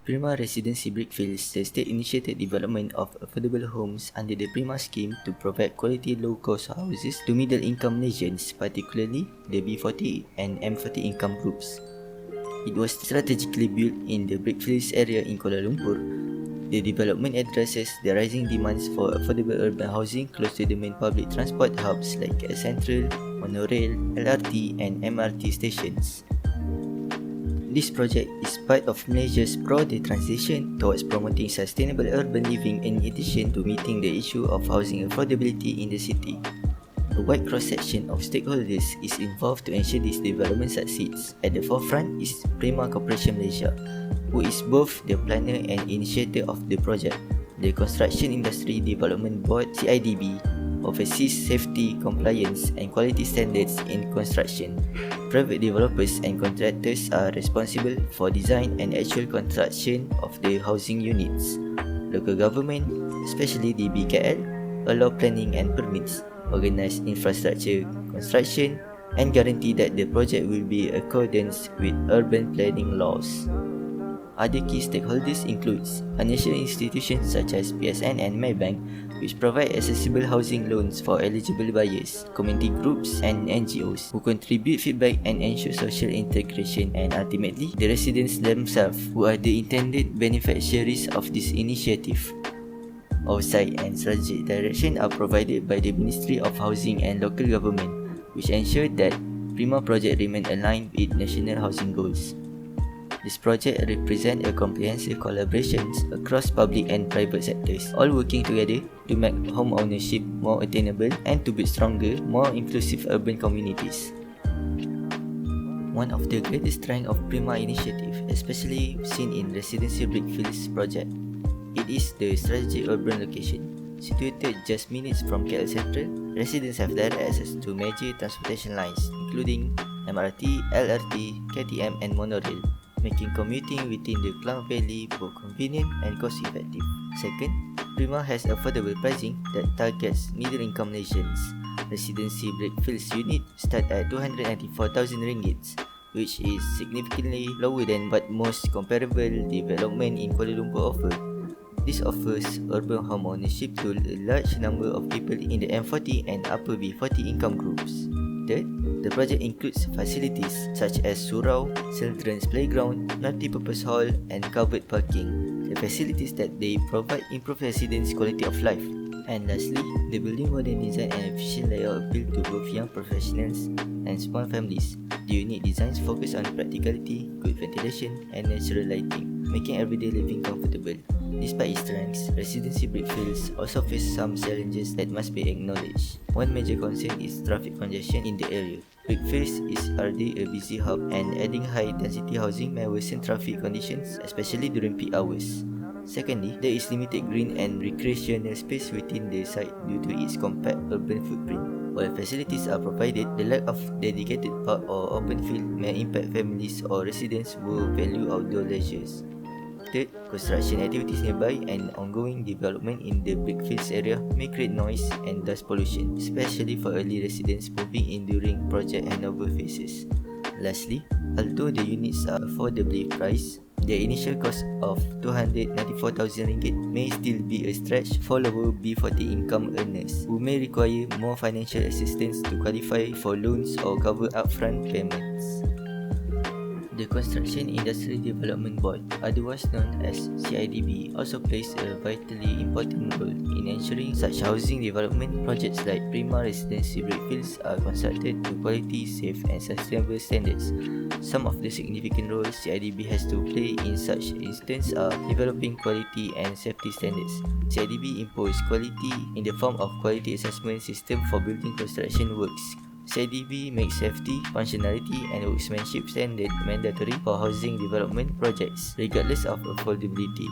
Prima Residensi Brickfield is the state-initiated development of affordable homes under the Prima scheme to provide quality low-cost houses to middle-income Malaysians, particularly the B40 and M40 income groups. It was strategically built in the Brickfields area in Kuala Lumpur. The development addresses the rising demands for affordable urban housing close to the main public transport hubs like Central, Monorail, LRT and MRT stations. This project is part of Malaysia's broader transition towards promoting sustainable urban living in addition to meeting the issue of housing affordability in the city. A wide cross-section of stakeholders is involved to ensure this development succeeds. At the forefront is Prima Corporation Malaysia, who is both the planner and initiator of the project. The Construction Industry Development Board (CIDB) oversees safety, compliance and quality standards in construction. Private developers and contractors are responsible for design and actual construction of the housing units. Local government, especially the BKL, allow planning and permits, organize infrastructure construction and guarantee that the project will be in accordance with urban planning laws. Other key stakeholders include financial institutions such as PSN and Maybank, which provide accessible housing loans for eligible buyers, community groups and NGOs who contribute feedback and ensure social integration, and ultimately the residents themselves, who are the intended beneficiaries of this initiative. Oversight and strategic direction are provided by the Ministry of Housing and Local Government, which ensure that Prima project remain aligned with national housing goals. This project represents a comprehensive collaboration across public and private sectors, all working together to make home ownership more attainable and to build stronger, more inclusive urban communities. One of the greatest strengths of Prima initiative, especially seen in Residensi Brickfields project, it is the strategic urban location. Situated just minutes from KL Central, residents have direct access to major transportation lines, including MRT, LRT, KTM and Monorail, making commuting within the Klang Valley both convenient and cost-effective. Second, Prima has affordable pricing that targets middle-income Malaysians. Residensi Brickfields unit start at RM294,000, which is significantly lower than what most comparable development in Kuala Lumpur offer. This offers urban home ownership to a large number of people in the M40 and upper B40 income groups. Third, the project includes facilities such as surau, children's playground, multi-purpose hall and covered parking. The facilities that they provide improve residents' quality of life. And lastly, the building modern design and efficient layout appeal to both young professionals and small families. The unique designs focus on practicality, good ventilation and natural lighting, making everyday living comfortable. Despite its strengths, Residensi Brickfields also face some challenges that must be acknowledged. One major concern is traffic congestion in the area. Brickfields is already a busy hub, and adding high-density housing may worsen traffic conditions, especially during peak hours. Secondly, there is limited green and recreational space within the site due to its compact urban footprint. While facilities are provided, the lack of dedicated park or open field may impact families or residents who value outdoor leisures. Third, construction activities nearby and ongoing development in the Brickfields area may create noise and dust pollution, especially for early residents moving in during project handover phases. Lastly, although the units are affordably priced, the initial cost of RM294,000 may still be a stretch for lower B40 income earners who may require more financial assistance to qualify for loans or cover upfront payments. The Construction Industry Development Board, otherwise known as CIDB, also plays a vitally important role in ensuring such housing development projects like Prima Residensi Brickfields are constructed to quality, safe and sustainable standards. Some of the significant roles CIDB has to play in such instances are developing quality and safety standards. CIDB imposes quality in the form of quality assessment system for building construction works. CIDB makes safety, functionality and workmanship standard mandatory for housing development projects, regardless of affordability.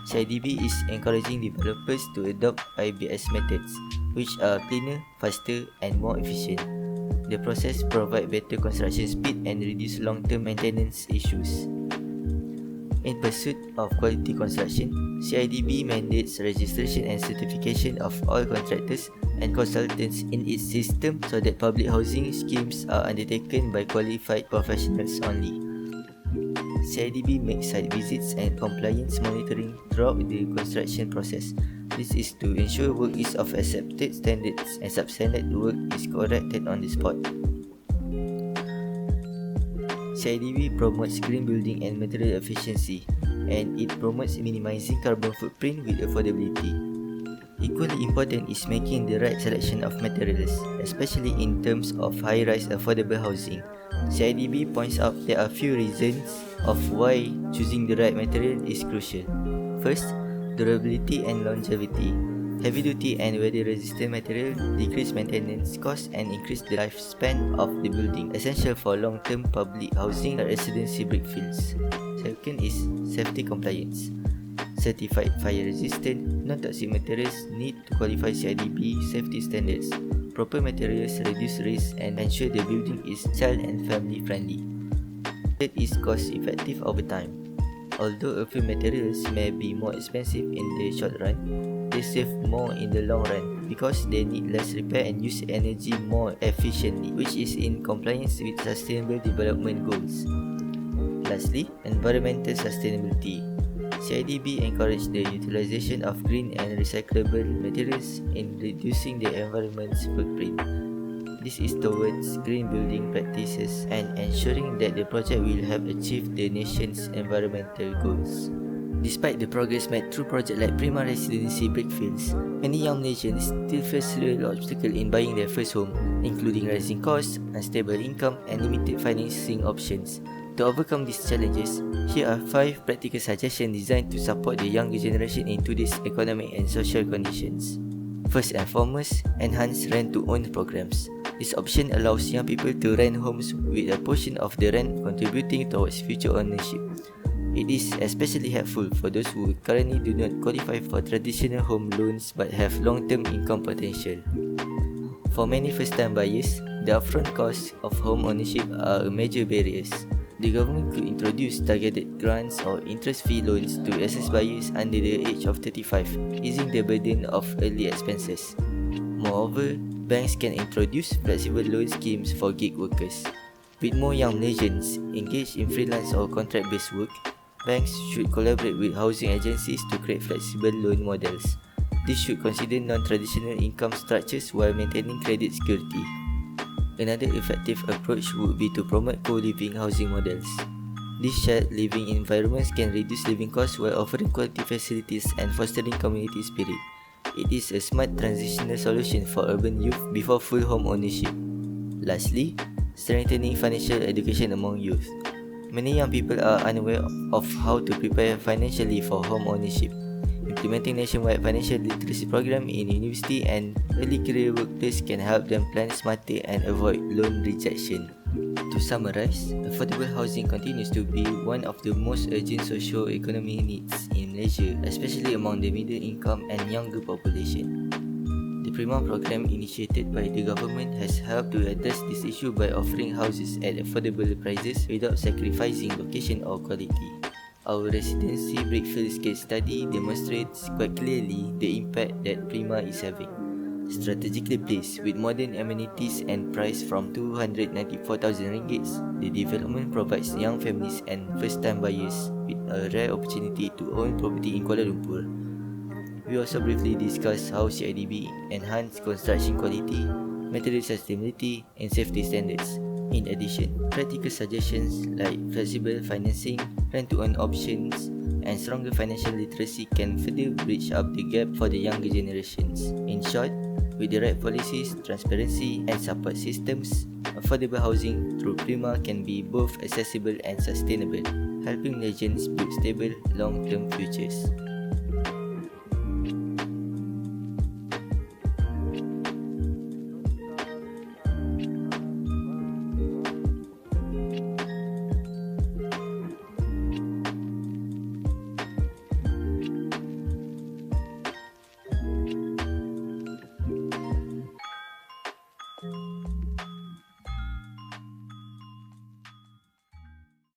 CIDB is encouraging developers to adopt IBS methods, which are cleaner, faster and more efficient. The process provides better construction speed and reduce long-term maintenance issues. In pursuit of quality construction, CIDB mandates registration and certification of all contractors and consultants in its system so that public housing schemes are undertaken by qualified professionals only. CIDB makes site visits and compliance monitoring throughout the construction process. This is to ensure work is of accepted standards and substandard work is corrected on the spot. CIDB promotes green building and material efficiency, and it promotes minimizing carbon footprint with affordability. Equally important is making the right selection of materials, especially in terms of high-rise affordable housing. CIDB points out there are few reasons of why choosing the right material is crucial. First, durability and longevity. Heavy-duty and weather-resistant material decrease maintenance costs and increase the lifespan of the building, essential for long-term public housing like Residensi Brickfields. Second is safety compliance. Certified fire-resistant, non-toxic materials need to qualify CIDB safety standards. Proper materials reduce risk and ensure the building is child and family friendly. Third is cost-effective over time. Although a few materials may be more expensive in the short run, they save more in the long run because they need less repair and use energy more efficiently, which is in compliance with sustainable development goals. Lastly, environmental sustainability. CIDB encourages the utilization of green and recyclable materials in reducing the environment's footprint. This is towards green building practices and ensuring that the project will have achieved the nation's environmental goals. Despite the progress made through projects like Prima Residensi Brickfields, many young Malaysians still face real obstacles in buying their first home, including rising costs, unstable income, and limited financing options. To overcome these challenges, here are 5 practical suggestions designed to support the younger generation in today's economic and social conditions. First and foremost, enhance rent-to-own programs. This option allows young people to rent homes with a portion of the rent contributing towards future ownership. It is especially helpful for those who currently do not qualify for traditional home loans but have long-term income potential. For many first-time buyers, the upfront costs of home ownership are a major barriers. The government could introduce targeted grants or interest-free loans to assist buyers under the age of 35, easing the burden of early expenses. Moreover, banks can introduce flexible loan schemes for gig workers. With more young Malaysians engaged in freelance or contract-based work, banks should collaborate with housing agencies to create flexible loan models. This should consider non-traditional income structures while maintaining credit security. Another effective approach would be to promote co-living housing models. These shared living environments can reduce living costs while offering quality facilities and fostering community spirit. It is a smart transitional solution for urban youth before full home ownership. Lastly, strengthening financial education among youth. Many young people are unaware of how to prepare financially for home ownership. Implementing nationwide financial literacy program in university and early career workplace can help them plan smarter and avoid loan rejection. To summarize, affordable housing continues to be one of the most urgent socio-economic needs in Malaysia, especially among the middle income and younger population. The Prima program initiated by the government has helped to address this issue by offering houses at affordable prices without sacrificing location or quality. Our Residensi Brickfields case study demonstrates quite clearly the impact that Prima is having. Strategically placed with modern amenities and priced from RM294,000, the development provides young families and first-time buyers with a rare opportunity to own property in Kuala Lumpur. We also briefly discussed how CIDB enhance construction quality, material sustainability, and safety standards. In addition, practical suggestions like flexible financing, rent-to-own options, and stronger financial literacy can further bridge up the gap for the younger generations. In short, with the right policies, transparency, and support systems, affordable housing through Prima can be both accessible and sustainable, helping Malaysians build stable, long-term futures.